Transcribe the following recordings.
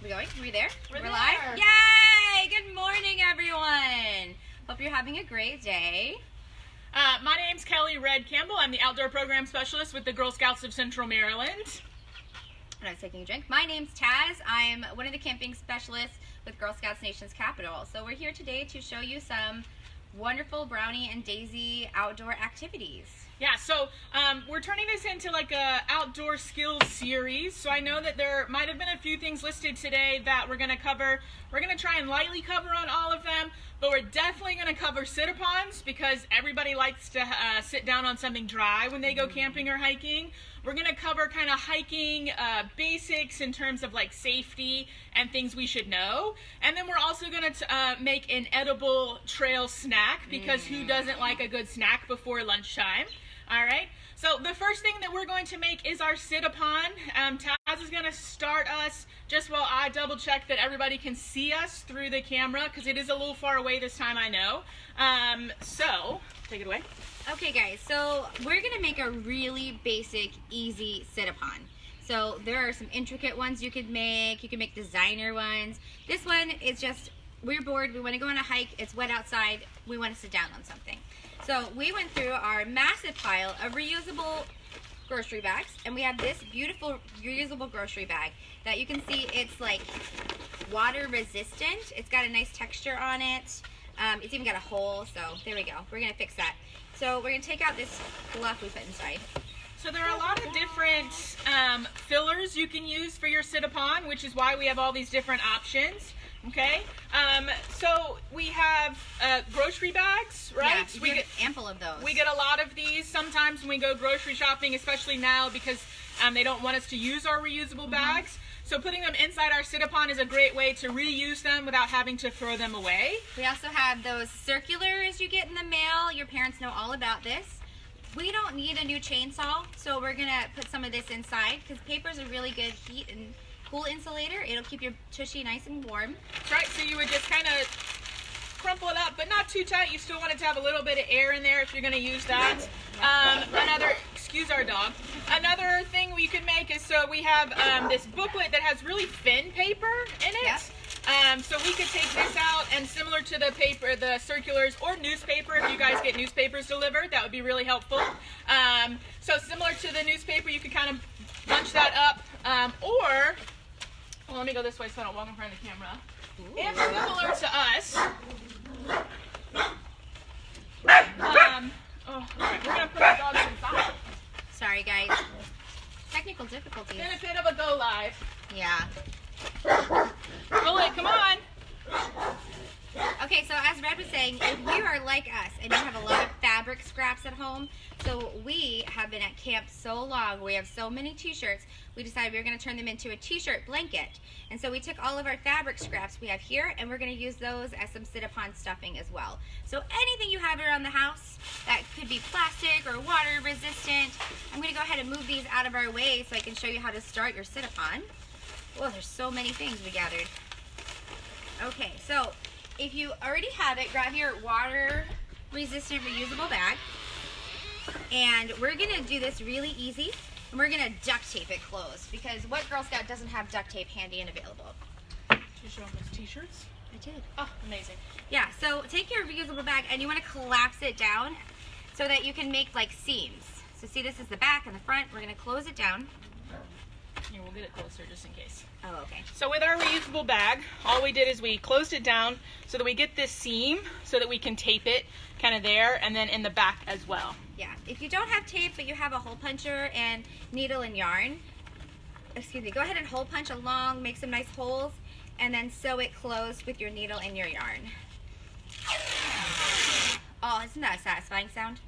We going? Are we there? We're live? there. Yay! Good morning, everyone. Hope you're having a great day. My name's Kelly Red Campbell. I'm the Outdoor Program Specialist with the Girl Scouts of Central Maryland. And I was taking a drink. My name's Taz. I'm one of the camping specialists with Girl Scouts Nation's Capital. So we're here today to show you some wonderful Brownie and Daisy outdoor activities. Yeah, so we're turning this into like a outdoor skills series. So I know that there might have been a few things listed today that we're going to cover. We're going to try and lightly cover on all of them, but we're definitely going to cover sit-upons because everybody likes to sit down on something dry when they go camping or hiking. We're going to cover kind of hiking basics in terms of like safety and things we should know. And then we're also going to make an edible trail snack because who doesn't like a good snack before lunchtime? All right, so the first thing that we're going to make is our sit-upon. Taz is going to start us just while I double check that everybody can see us through the camera because it is a little far away this time, I know. So, take it away. Okay guys, so we're gonna make a really basic, easy sit-upon. So there are some intricate ones you can make designer ones. This one is just, we're bored, we wanna go on a hike, it's wet outside, we wanna sit down on something. So we went through our massive pile of reusable grocery bags, and we have this beautiful reusable grocery bag that you can see it's like water resistant. It's got a nice texture on it. It's even got a hole, so there we go. We're gonna fix that. So we're gonna take out this fluff we put inside. So there are a lot of different fillers you can use for your sit-upon, which is why we have all these different options. Okay, so we have grocery bags, right? Yeah, we get ample of those. We get a lot of these sometimes when we go grocery shopping, especially now because they don't want us to use our reusable bags. So putting them inside our sit-upon is a great way to reuse them without having to throw them away. We also have those circulars you get in the mail. Your parents know all about this. We don't need a new chainsaw, so we're gonna put some of this inside because paper is a really good heat and cool insulator. It'll keep your tushy nice and warm. That's right, so you would just kind of crumple it up, but not too tight. You still want it to have a little bit of air in there if you're gonna use that. Excuse our dog. Another thing we can make is, so we have this booklet that has really thin paper in it. Yep. So we could take this out and similar to the paper, the circulars or newspaper, if you guys get newspapers delivered, that would be really helpful. So similar to the newspaper, you could kind of bunch that up, well, let me go this way so I don't walk in front of the camera. If similar to us, all right, we're gonna put our dogs inside. Sorry guys, technical difficulties. Benefit of a go live. Yeah. Roll it, come on. Okay, so as Red was saying, if you are like us and you have a lot of fabric scraps at home, so we have been at camp so long, we have so many t-shirts, we decided we were going to turn them into a t-shirt blanket. And so we took all of our fabric scraps we have here and we're going to use those as some sit-upon stuffing as well. So anything you have around the house that could be plastic or water resistant, I'm going to go ahead and move these out of our way so I can show you how to start your sit-upon. Oh, there's so many things we gathered. Okay, so if you already have it, grab your water resistant reusable bag. And we're gonna do this really easy. And we're gonna duct tape it closed because what Girl Scout doesn't have duct tape handy and available? Did you show them those t-shirts? I did. Oh, amazing. Yeah, so take your reusable bag and you wanna collapse it down so that you can make like seams. So see, this is the back and the front. We're gonna close it down. Here, we'll get it closer just in case. Oh, okay. So with our reusable bag, all we did is we closed it down so that we get this seam so that we can tape it kind of there and then in the back as well. Yeah, if you don't have tape but you have a hole puncher and needle and yarn, go ahead and hole punch along, make some nice holes, and then sew it closed with your needle and your yarn. Oh, isn't that a satisfying sound?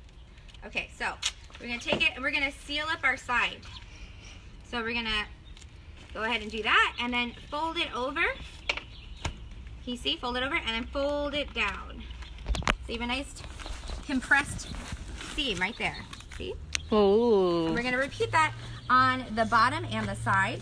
Okay, so we're gonna take it and we're gonna seal up our side. So we're gonna go ahead and do that and then fold it over. Can you see? Fold it over and then fold it down. So you have a nice compressed seam right there. See? Oh. And we're gonna repeat that on the bottom and the side.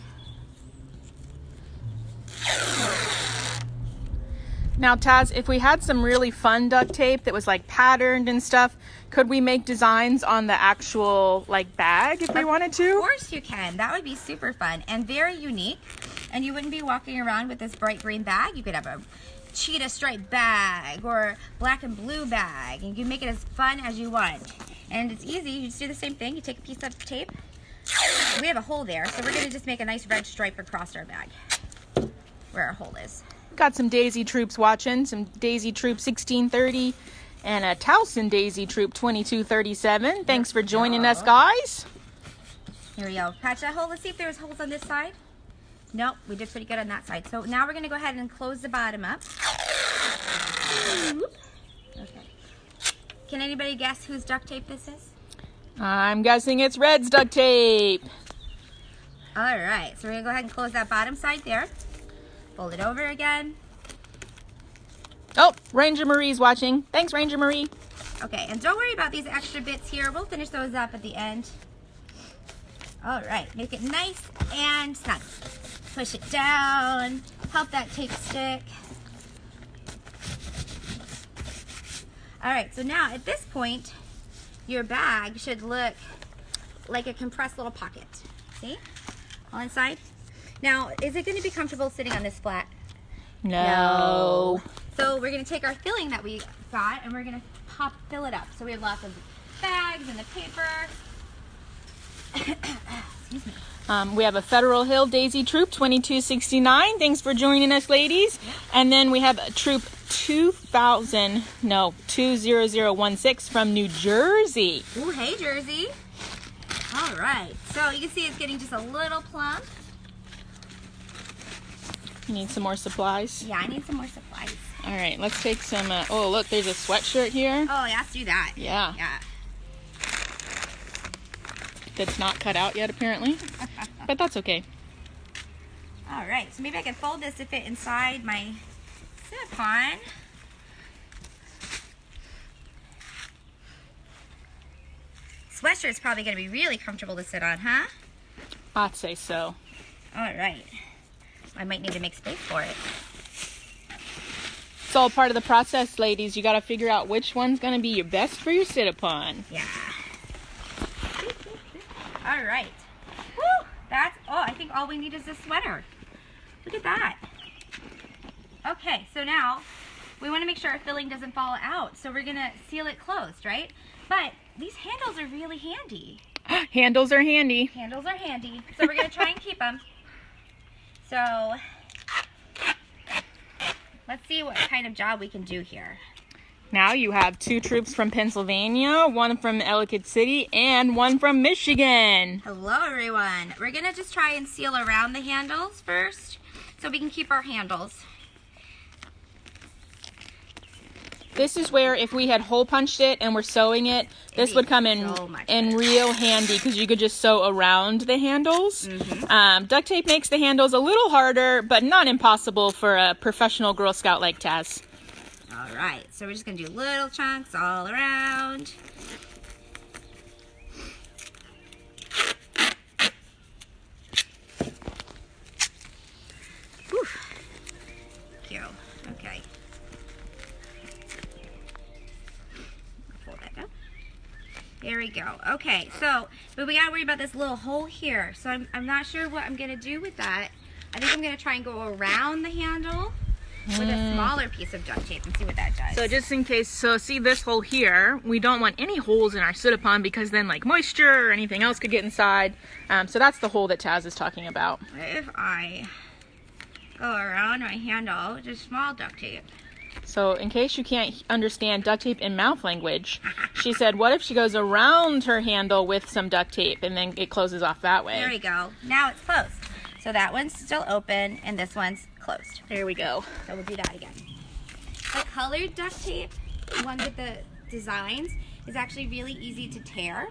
Now, Taz, if we had some really fun duct tape that was like patterned and stuff, could we make designs on the actual like bag if we wanted to? Of course you can. That would be super fun and very unique. And you wouldn't be walking around with this bright green bag. You could have a cheetah stripe bag or black and blue bag, and you can make it as fun as you want. And it's easy. You just do the same thing. You take a piece of tape. We have a hole there, so we're going to just make a nice red stripe across our bag where our hole is. Got some Daisy Troops watching, some Daisy Troop 1630 and a Towson Daisy Troop 2237. Thanks for joining us, guys. Here we go. Patch that hole. Let's see if there's holes on this side. Nope, we did pretty good on that side. So now we're going to go ahead and close the bottom up. Okay. Can anybody guess whose duct tape this is? I'm guessing it's Red's duct tape. All right, so we're going to go ahead and close that bottom side there. Fold it over again. Oh, Ranger Marie's watching. Thanks, Ranger Marie. Okay, and don't worry about these extra bits here. We'll finish those up at the end. All right, make it nice and snug. Push it down. Help that tape stick. All right, so now at this point, your bag should look like a compressed little pocket. See? All inside. Now, is it going to be comfortable sitting on this flat? No. So we're going to take our filling that we got and we're going to fill it up. So we have lots of bags and the paper. Excuse me. We have a Federal Hill Daisy Troop 2269. Thanks for joining us, ladies. And then we have a Troop 20016 from New Jersey. Ooh, hey, Jersey. All right. So you can see it's getting just a little plump. You need some more supplies? Yeah, I need some more supplies. All right, let's take some, oh, look, there's a sweatshirt here. Oh, yeah, let's do that. Yeah. Yeah. That's not cut out yet, apparently. But that's okay. All right, so maybe I can fold this to fit inside my sit-upon. Sweatshirt's probably going to be really comfortable to sit on, huh? I'd say so. All right. I might need to make space for it. It's all part of the process, ladies. You got to figure out which one's going to be your best for your sit-upon. Yeah. All right. Woo! I think all we need is this sweater. Look at that. Okay, so now we want to make sure our filling doesn't fall out. So we're going to seal it closed, right? But these handles are really handy. Handles are handy. Handles are handy. So we're going to try and keep them. So let's see what kind of job we can do here. Now you have 2 troops from Pennsylvania, 1 from Ellicott City, and 1 from Michigan. Hello, everyone. We're going to just try and seal around the handles first so we can keep our handles. This is where if we had hole punched it and we're sewing it, this would come in real handy because you could just sew around the handles. Mm-hmm. Duct tape makes the handles a little harder, but not impossible for a professional Girl Scout like Taz. All right, so we're just going to do little chunks all around. Whew. Cute. Okay. Fold that up. There we go. Okay, so, but we got to worry about this little hole here. So I'm not sure what I'm going to do with that. I think I'm going to try and go around the handle with a smaller piece of duct tape and see what that does. So just in case, so see this hole here, we don't want any holes in our sit-upon because then like moisture or anything else could get inside. So that's the hole that Taz is talking about. If I go around my handle, just small duct tape. So in case you can't understand duct tape in mouth language, she said, what if she goes around her handle with some duct tape and then it closes off that way? There we go. Now it's closed. So that one's still open and this one's closed. There we go. So we'll do that again. The colored duct tape, one with the designs, is actually really easy to tear.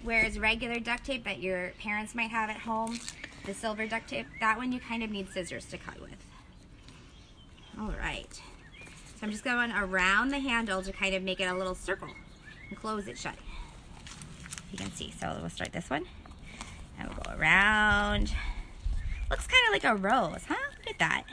Whereas regular duct tape that your parents might have at home, the silver duct tape, that one you kind of need scissors to cut with. All right. So I'm just going around the handle to kind of make it a little circle and close it shut. You can see. So we'll start this one. And we'll go around. Looks kind of like a rose, huh? Look at that.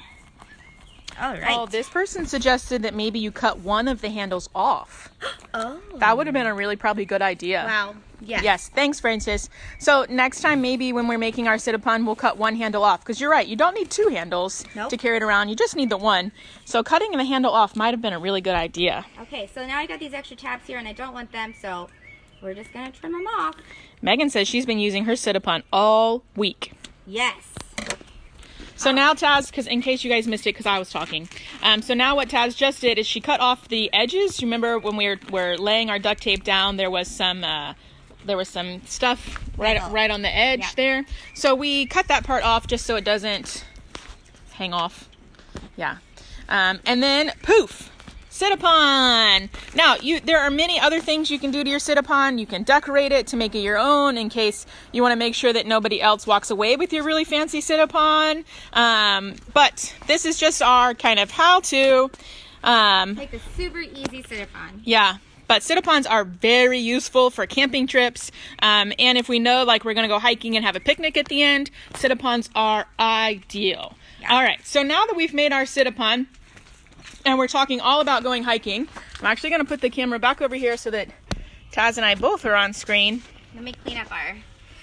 All right. Oh, this person suggested that maybe you cut one of the handles off. Oh. That would have been a really probably good idea. Wow. Yes. Yes. Thanks, Francis. So next time, maybe when we're making our sit-upon, we'll cut one handle off. Because you're right. You don't need two handles Nope. to carry it around. You just need the one. So cutting the handle off might have been a really good idea. Okay, so now I got these extra tabs here, and I don't want them, so we're just going to trim them off. Megan says she's been using her sit-upon all week. Yes. So now Taz, because in case you guys missed it, because I was talking. So now what Taz just did is she cut off the edges. You remember when we were laying our duct tape down, there was some stuff right on the edge there. So we cut that part off just so it doesn't hang off. Yeah. And then poof. Sit-upon. Now, there are many other things you can do to your sit-upon. You can decorate it to make it your own in case you want to make sure that nobody else walks away with your really fancy sit-upon. But this is just our kind of how-to. Like a super easy sit-upon. Yeah. But sit-upons are very useful for camping trips. And if we know, like, we're going to go hiking and have a picnic at the end, sit-upons are ideal. Yeah. All right. So now that we've made our sit-upon, and we're talking all about going hiking, I'm actually going to put the camera back over here so that Taz and I both are on screen. Let me clean up our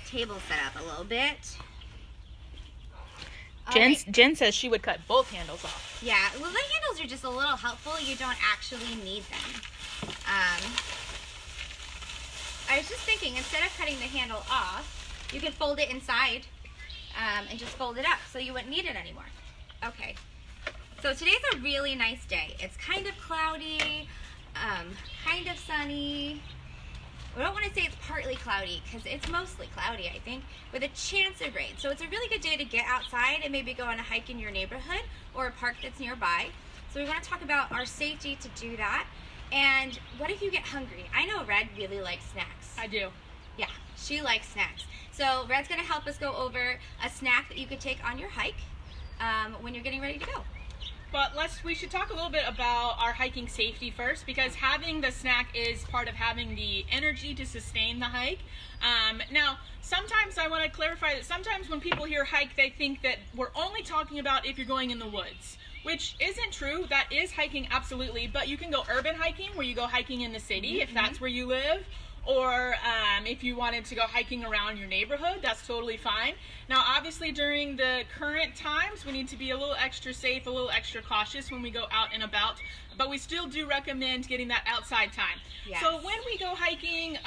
table setup a little bit. Jen says she would cut both handles off. Yeah, well, the handles are just a little helpful. You don't actually need them. I was just thinking, instead of cutting the handle off, you could fold it inside and just fold it up so you wouldn't need it anymore. Okay. So today's a really nice day. It's kind of cloudy, kind of sunny. I don't want to say it's partly cloudy because it's mostly cloudy, I think, with a chance of rain. So it's a really good day to get outside and maybe go on a hike in your neighborhood or a park that's nearby. So we want to talk about our safety to do that. And what if you get hungry? I know Red really likes snacks. I do. Yeah, she likes snacks. So Red's going to help us go over a snack that you could take on your hike when you're getting ready to go. But we should talk a little bit about our hiking safety first, because having the snack is part of having the energy to sustain the hike. Now, sometimes I want to clarify that sometimes when people hear hike, they think that we're only talking about if you're going in the woods, which isn't true. That is hiking, absolutely. But you can go urban hiking, where you go hiking in the city, if that's where you live. Or if you wanted to go hiking around your neighborhood, that's totally fine. Now, obviously, during the current times, we need to be a little extra safe, a little extra cautious when we go out and about. But we still do recommend getting that outside time. Yes. So when we go hiking,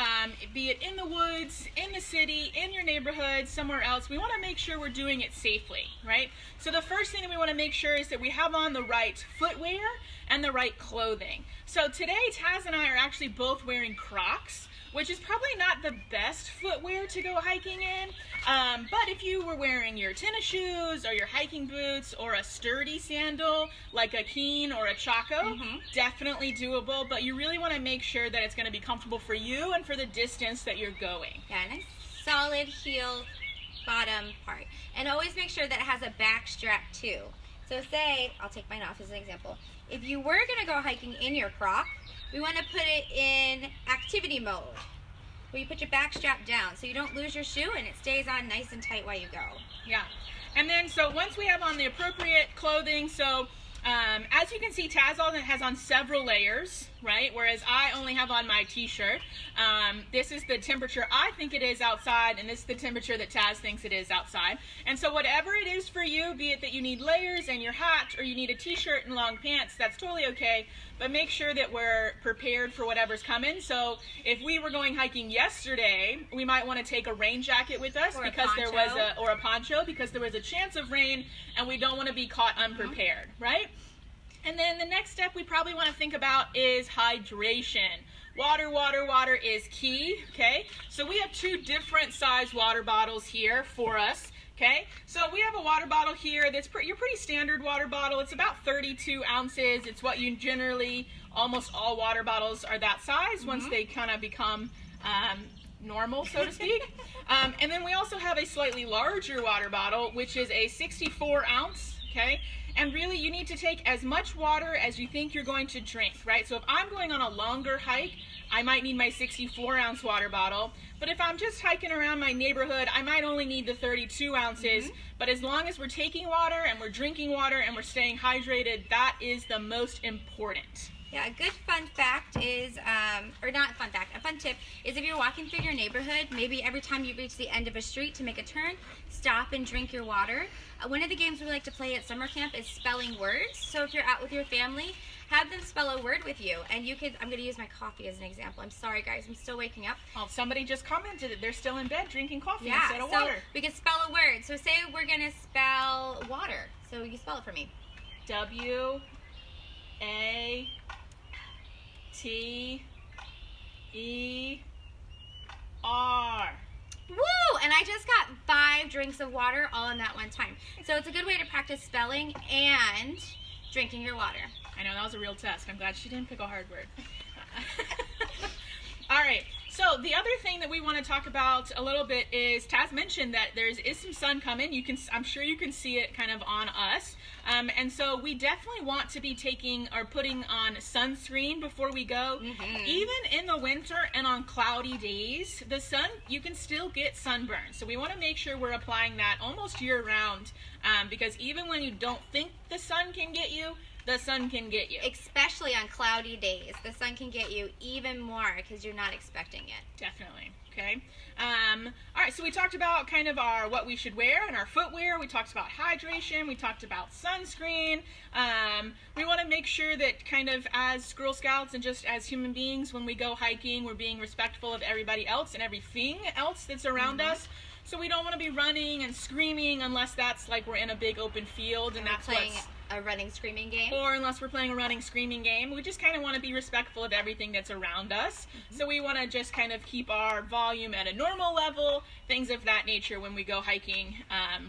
be it in the woods, in the city, in your neighborhood, somewhere else, we want to make sure we're doing it safely, right? So the first thing that we want to make sure is that we have on the right footwear and the right clothing. So today, Taz and I are actually both wearing Crocs, which is probably not the best footwear to go hiking in. But if you were wearing your tennis shoes or your hiking boots or a sturdy sandal like a Keen or a Chaco, definitely doable. But you really want to make sure that it's going to be comfortable for you and for the distance that you're going. Yeah, nice solid heel bottom part. And always make sure that it has a back strap too. So say, I'll take mine off as an example. If you were going to go hiking in your Croc, we want to put it in activity mode, where you put your back strap down so you don't lose your shoe and it stays on nice and tight while you go. Yeah. And then, so once we have on the appropriate clothing, so as you can see, Taz has on several layers, right? Whereas I only have on my t-shirt. This is the temperature I think it is outside, and this is the temperature that Taz thinks it is outside. And so whatever it is for you, be it that you need layers and your hat, or you need a t-shirt and long pants, that's totally okay. But make sure that we're prepared for whatever's coming. So if we were going hiking yesterday, we might want to take a rain jacket with us, because there was a poncho, because there was a chance of rain and we don't want to be caught unprepared, right? And then the next step we probably want to think about is hydration. Water, water, water is key, okay? So we have two different size water bottles here for us. Okay, so we have a water bottle here that's your pretty standard water bottle. It's about 32 ounces. It's what you generally, almost all water bottles are that size once they kind of become normal, so to speak. And then we also have a slightly larger water bottle, which is a 64 ounce okay? And really, you need to take as much water as you think you're going to drink, right? So if I'm going on a longer hike, I might need my 64-ounce water bottle. But if I'm just hiking around my neighborhood, I might only need the 32 ounces. But as long as we're taking water and we're drinking water and we're staying hydrated, that is the most important. Yeah, a good fun fact is, or not fun fact, a fun tip is if you're walking through your neighborhood, maybe every time you reach the end of a street to make a turn, stop and drink your water. One of the games we like to play at summer camp is spelling words. So if you're out with your family, have them spell a word with you. And you could, I'm going to use my coffee as an example. I'm sorry guys, I'm still waking up. Oh, somebody just commented that they're still in bed drinking coffee instead of water. We can spell a word. So say we're going to spell water. So you spell it for me. W-A-T-E-R. Woo! And I just got 5 drinks of water all in that one time. So it's a good way to practice spelling and drinking your water. I know, that was a real test. I'm glad she didn't pick a hard word. All right. So the other thing that we want to talk about a little bit is Taz mentioned that there is some sun coming. I'm sure you can see it kind of on us. And so we definitely want to be taking or putting on sunscreen before we go. Even in the winter and on cloudy days, the sun, you can still get sunburn. So we want to make sure we're applying that almost year round, because even when you don't think the sun can get you, the sun can get you. Especially on cloudy days. The sun can get you even more because you're not expecting it. Definitely. Okay. All right, so we talked about kind of what we should wear and our footwear. We talked about hydration. We talked about sunscreen. We want to make sure that kind of as Girl Scouts and just as human beings, when we go hiking, we're being respectful of everybody else and everything else that's around us. So we don't want to be running and screaming unless that's like we're in a big open field and that's playing a running screaming game. Or unless we're playing a running screaming game. We just kind of want to be respectful of everything that's around us. So we want to just kind of keep our volume at a normal level, things of that nature when we go hiking,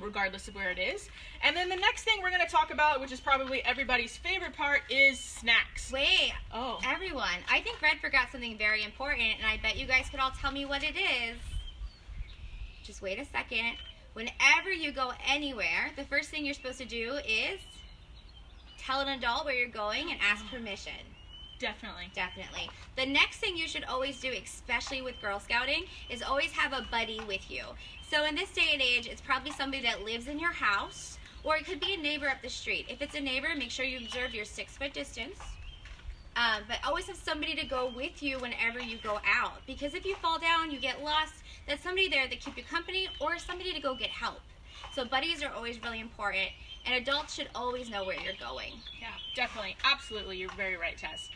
regardless of where it is. And then the next thing we're going to talk about, which is probably everybody's favorite part, is snacks. Wait, everyone, I think Red forgot something very important, and I bet you guys could all tell me what it is. Just wait a second. Whenever you go anywhere, the first thing you're supposed to do is tell an adult where you're going and ask permission. Definitely. Definitely. The next thing you should always do, especially with Girl Scouting, is always have a buddy with you. So in this day and age, it's probably somebody that lives in your house, or it could be a neighbor up the street. If it's a neighbor, make sure you observe your 6-foot distance. But always have somebody to go with you whenever you go out. Because if you fall down, you get lost, there's somebody there that keep you company or somebody to go get help. So buddies are always really important, and adults should always know where you're going. Yeah, definitely. Absolutely. You're very right, Tess.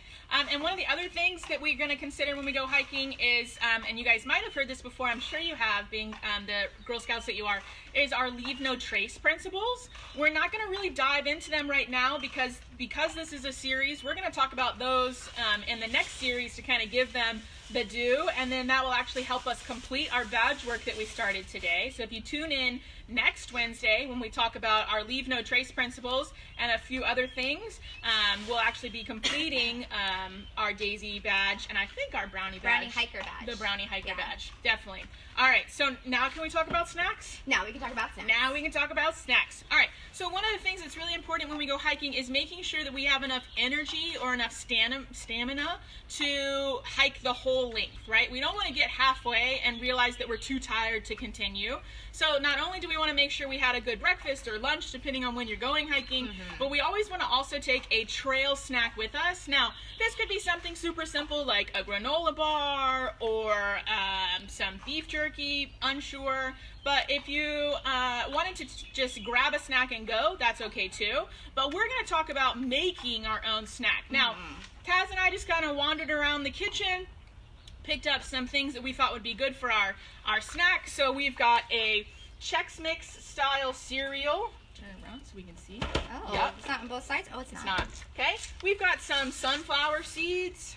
And one of the other things that we're going to consider when we go hiking is, and you guys might have heard this before, I'm sure you have, being the Girl Scouts that you are, is our leave no trace principles. We're not going to really dive into them right now because this is a series. We're going to talk about those in the next series to kind of give them the due, and then that will actually help us complete our badge work that we started today. So if you tune in next Wednesday when we talk about our leave no trace principles and a few other things, we'll actually be completing our Daisy badge and I think our Brownie badge. Brownie hiker badge. The Brownie hiker badge, definitely. All right, so now can we talk about snacks? Now we can talk about snacks. Now we can talk about snacks. All right, so one of the things that's really important when we go hiking is making sure that we have enough energy or enough stamina to hike the whole length, right? We don't want to get halfway and realize that we're too tired to continue. So not only do we want to make sure we had a good breakfast or lunch, depending on when you're going hiking, but we always want to also take a trail snack with us. Now, this could be something super simple like a granola bar or some beef jerky, unsure. But if you wanted to just grab a snack and go, that's okay too. But we're going to talk about making our own snack. Now, Taz and I just kind of wandered around the kitchen, picked up some things that we thought would be good for our snack. So we've got a Chex Mix style cereal. Turn it around so we can see. Oh, yep. It's not on both sides? Oh, it's not. Okay. We've got some sunflower seeds.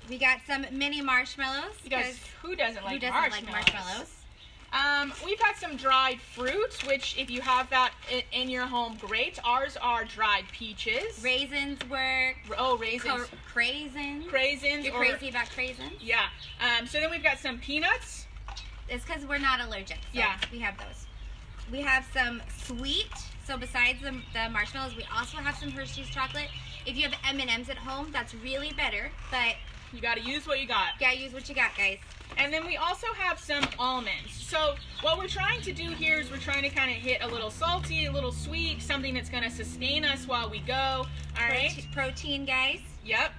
We got some mini marshmallows. Because who doesn't like marshmallows? We've got some dried fruit, which if you have that in your home, great. Ours are dried peaches. Raisins work. Oh, raisins. Craisins. Craisins. You're crazy about craisins? Yeah. So then we've got some peanuts. It's because we're not allergic. So yeah. We have those. We have some sweet So besides the marshmallows, we also have some Hershey's chocolate. If you have M&Ms at home, that's really better, but you gotta use what you got. Gotta use what you got, guys. And then we also have some almonds. So what we're trying to do here is we're trying to kind of hit a little salty, a little sweet, something that's gonna sustain us while we go. All right. Protein, guys. Yep.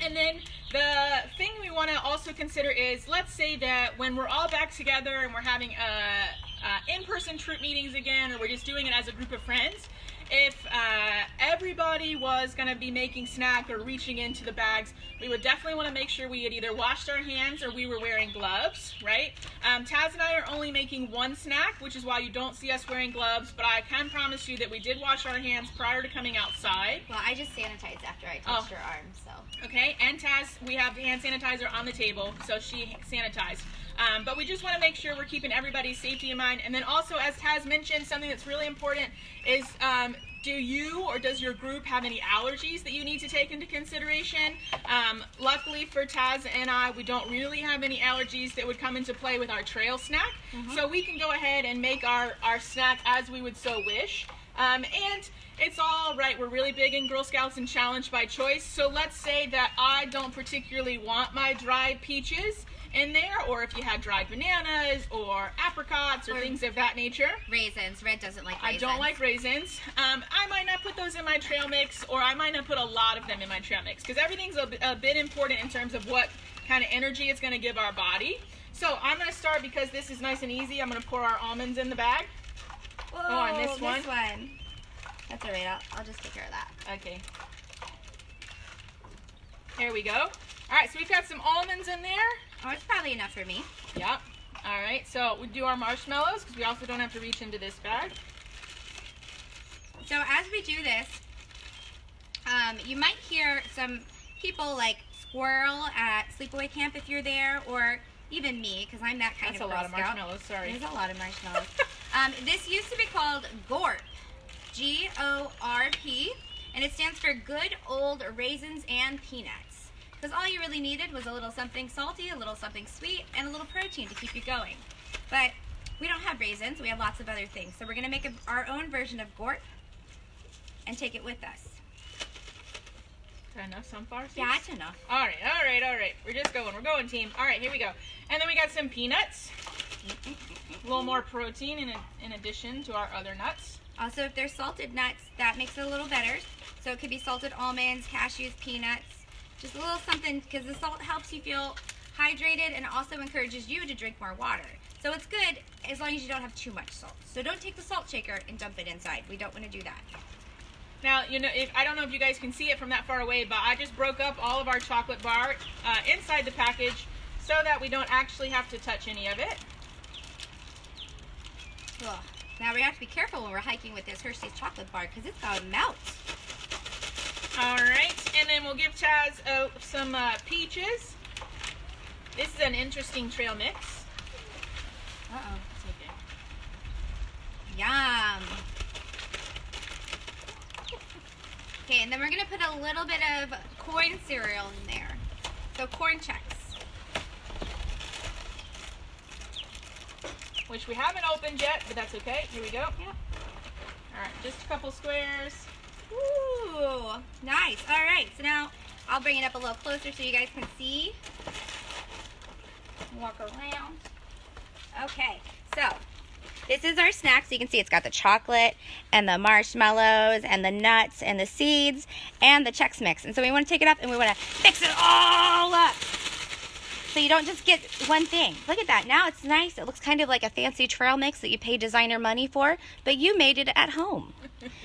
And then the thing we want to also consider is, let's say that when we're all back together and we're having in-person troop meetings again, or we're just doing it as a group of friends, if everybody was going to be making snack or reaching into the bags, we would definitely want to make sure we had either washed our hands or we were wearing gloves, right? Taz and I are only making one snack, which is why you don't see us wearing gloves, but I can promise you that we did wash our hands prior to coming outside. Well, I just sanitized after I touched her arm, so. Okay, and Taz, we have the hand sanitizer on the table, so she sanitized. But we just want to make sure we're keeping everybody's safety in mind. And then also, as Taz mentioned, something that's really important is, do you or does your group have any allergies that you need to take into consideration? Luckily for Taz and I, we don't really have any allergies that would come into play with our trail snack. So we can go ahead and make our snack as we would so wish. And it's all right. We're really big in Girl Scouts and Challenge by choice. So let's say that I don't particularly want my dried peaches in there, or if you had dried bananas or apricots or things of that nature. Raisins. Red doesn't like raisins. I don't like raisins. I might not put those in my trail mix, or I might not put a lot of them in my trail mix, because everything's a bit important in terms of what kind of energy it's going to give our body. So I'm going to start, because this is nice and easy, I'm going to pour our almonds in the bag. Whoa, oh, and this one. That's all right. I'll just take care of that. Okay. There we go. All right, so we've got some almonds in there. Oh, it's probably enough for me. Yep. All right, so we do our marshmallows, because we also don't have to reach into this bag. So as we do this, you might hear some people like squirrel at sleepaway camp if you're there, or even me, because I'm that kind of Girl Scout. That's a lot of marshmallows, sorry. There's a lot of marshmallows. This used to be called GORP, G-O-R-P, and it stands for Good Old Raisins and Peanuts. Because all you really needed was a little something salty, a little something sweet, and a little protein to keep you going. But we don't have raisins, we have lots of other things. So we're going to make our own version of GORP and take it with us. Is that enough sunflower seeds? Yeah, it's enough. All right. We're just going. We're going, team. All right, here we go. And then we got some peanuts. A little more protein in addition to our other nuts. Also, if they're salted nuts, that makes it a little better. So it could be salted almonds, cashews, peanuts. Just a little something, because the salt helps you feel hydrated and also encourages you to drink more water. So it's good as long as you don't have too much salt. So don't take the salt shaker and dump it inside. We don't want to do that. Now, you know, I don't know if you guys can see it from that far away, but I just broke up all of our chocolate bar inside the package so that we don't actually have to touch any of it. Ugh. Now we have to be careful when we're hiking with this Hershey's chocolate bar, because it's gonna melt. All right, and then we'll give Taz some peaches. This is an interesting trail mix. Uh-oh. It's okay. Yum. Okay, and then we're gonna put a little bit of corn cereal in there. So corn checks. Which we haven't opened yet, but that's okay. Here we go. Yep. All right, just a couple squares. Ooh, nice. All right, so now I'll bring it up a little closer so you guys can see. Walk around. Okay, so this is our snack. So you can see it's got the chocolate and the marshmallows and the nuts and the seeds and the Chex Mix. And so we want to take it up and we want to mix it all up. So you don't just get one thing. Look at that. Now it's nice. It looks kind of like a fancy trail mix that you pay designer money for, but you made it at home.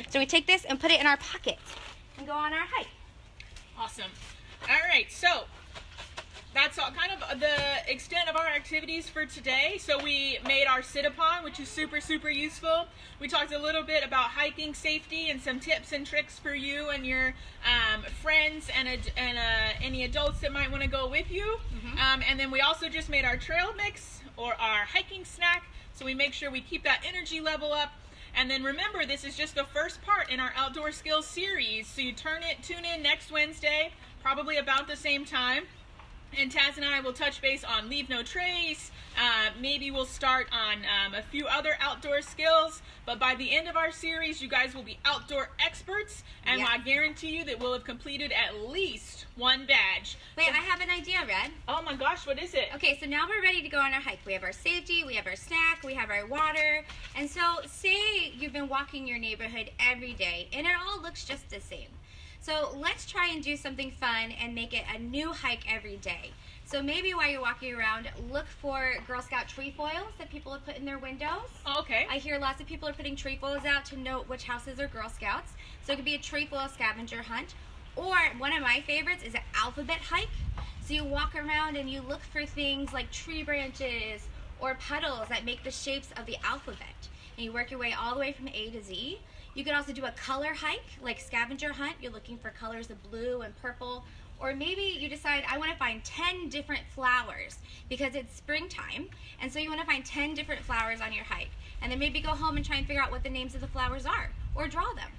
So we take this and put it in our pocket and go on our hike. Awesome. All right, so that's all, kind of the extent of our activities for today. So we made our sit-upon, which is super, super useful. We talked a little bit about hiking safety and some tips and tricks for you and your friends and any adults that might want to go with you. And then we also just made our trail mix, or our hiking snack, so we make sure we keep that energy level up. And then remember, this is just the first part in our Outdoor Skills series, so you tune in next Wednesday, probably about the same time. And Taz and I will touch base on Leave No Trace. Maybe we'll start on a few other outdoor skills. But by the end of our series, you guys will be outdoor experts. And I guarantee you that we'll have completed at least one badge. Wait, I have an idea, Red. Oh my gosh, what is it? Okay, so now we're ready to go on our hike. We have our safety, we have our snack, we have our water. And so say you've been walking your neighborhood every day and it all looks just the same. So let's try and do something fun and make it a new hike every day. So maybe while you're walking around, look for Girl Scout trefoils that people have put in their windows. Oh, okay. I hear lots of people are putting trefoils out to note which houses are Girl Scouts. So it could be a trefoil scavenger hunt. Or one of my favorites is an alphabet hike. So you walk around and you look for things like tree branches or puddles that make the shapes of the alphabet. And you work your way all the way from A to Z. You could also do a color hike, like scavenger hunt. You're looking for colors of blue and purple. Or maybe you decide, I want to find 10 different flowers because it's springtime. And so you want to find 10 different flowers on your hike. And then maybe go home and try and figure out what the names of the flowers are. Or draw them.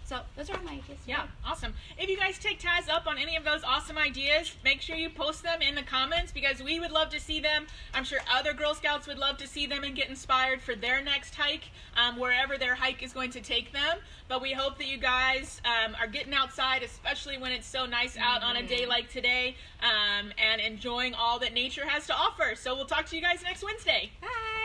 So those are my ideas. Yeah, awesome. If you guys take Taz up on any of those awesome ideas, make sure you post them in the comments because we would love to see them. I'm sure other Girl Scouts would love to see them and get inspired for their next hike, wherever their hike is going to take them. But we hope that you guys are getting outside, especially when it's so nice out on a day like today, and enjoying all that nature has to offer. So we'll talk to you guys next Wednesday. Bye.